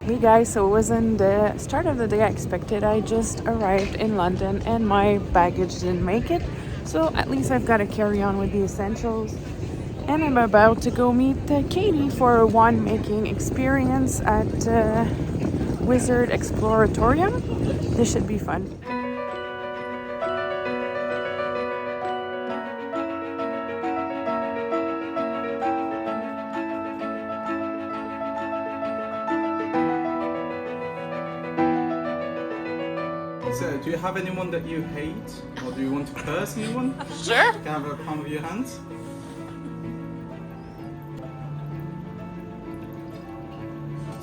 Hey guys, so it wasn't the start of the day I expected. I just arrived in London and my baggage didn't make it. So at least I've got to carry on with the essentials. And I'm about to go meet Katie for a wine making experience at Wizard Exploratorium. This should be fun. So, do you have anyone that you hate? Or do you want to curse anyone? Sure. Can I have a palm of your hands?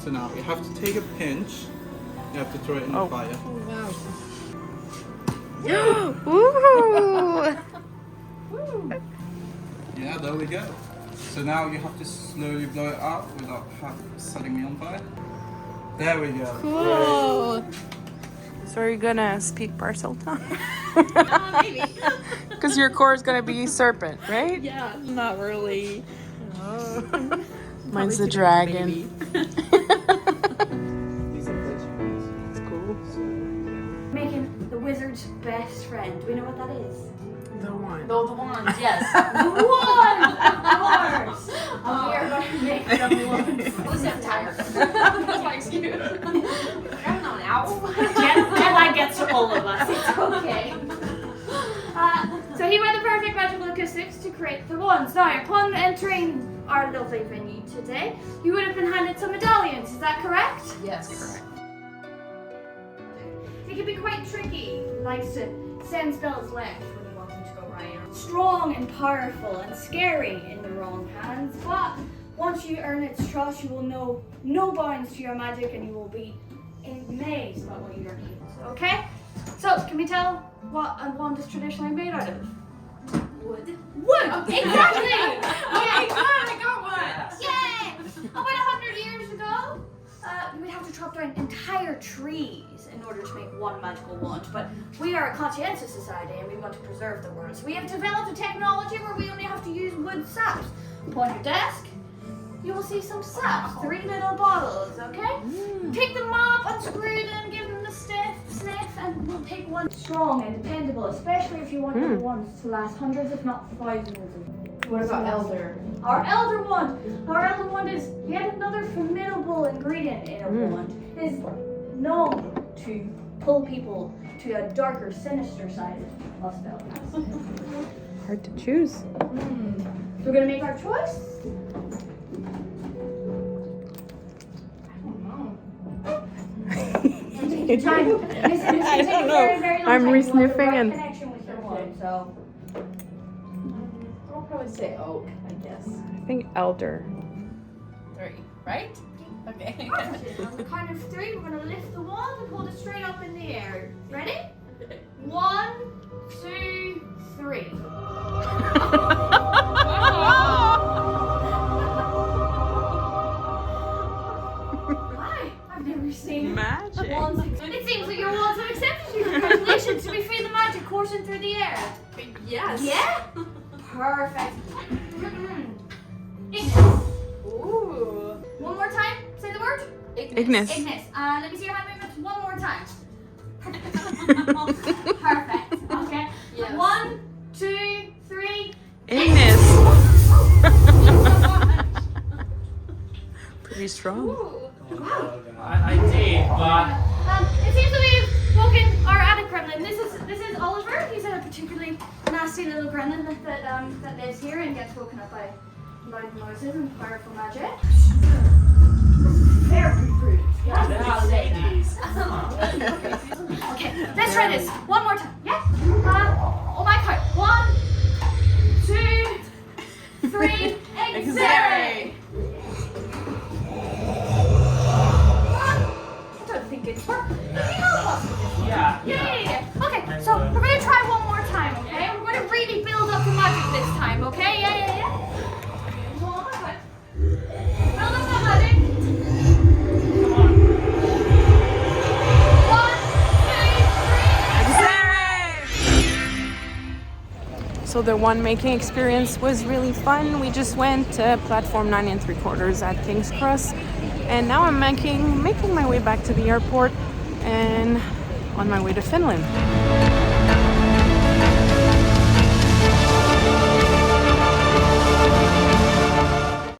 So now, you have to take a pinch. You have to throw it in the fire. Ooh. Yeah, there we go. So now you have to slowly blow it out without setting me on fire. There we go. Cool. So are you gonna speak parcel tongue? Maybe. Because your core is gonna be serpent, right? Yeah, not really. Oh. Mine's the dragon. It's cool. Making the wizard's best friend. Do we know what that is? The one. No, the wands, yes. The wand! Of course! We are going to make the wand. Who's that tired? That's my excuse. I don't know now. Jedi gets to all of us. It's okay. So he went the perfect magical acoustics to create the wands. Now, upon entering our lovely venue today, you would have been handed some medallions. Is that correct? Yes. Correct. It can be quite tricky. He likes to send spells left when you want them to go right. Strong and powerful and scary in the wrong hands, but once you earn its trust, you will know no bounds to your magic and you will be amazed about what your needs. Okay? So, can we tell what a wand is traditionally made out of? Wood. Wood! Exactly! Okay, good. I got one. Yay! About 100 years ago, you would have to chop down entire trees in order to make one magical wand. But we are a conscientious society and we want to preserve the world. So we have developed a technology where we only have to use wood saps. Upon your desk, you will see some saps, 3 little bottles, okay? Pick them up, unscrew them, give them a sniff, and we'll pick one strong and dependable, especially if you want your wands to last hundreds, if not thousands of years. What about elder? Our elder wand. Our elder wand is yet another formidable ingredient in a wand. It is known to pull people to a darker, sinister side of spellcasting. Hard to choose. So we're gonna make our choice. I don't know. I'm re-sniffing and Connection with your wand, so. I'll probably say oak, I guess. I think elder. 3, right? Okay. On the count of 3, we're gonna lift the wand and hold it straight up in the air. Ready? 1, 2, 3. Hi, I've never seen Magic. wands. It seems like your wands have accepted you. Congratulations, to be free the magic coursing through the air. Yes. Yeah? Perfect. Ignis. Ooh. One more time, say the word. Ignis. Ignis. Let me see your hand movements one more time. Perfect. Okay. Yes. 1, 2, 3. Ignis. Pretty strong. Ooh. Wow. I did, but It seems that we've woken our attic gremlin. This is Oliver. He's a particularly nasty little gremlin that lives here and gets woken up by loud noises and powerful magic. Very rude. yeah, ladies. Okay, let's try this one more time. Yeah. On my count. 1, 2, 3. Exere. I don't think it's working. Can you help us with this one? Yeah. Okay, so we're gonna try one more time, okay? We're gonna really build up the magic this time, okay? Yeah. One more time. Build up that magic. Come on. 1, 2, 3. So So the one making experience was really fun. We just went to platform 9 3/4 at King's Cross, and now I'm making my way back to the airport and on my way to Finland.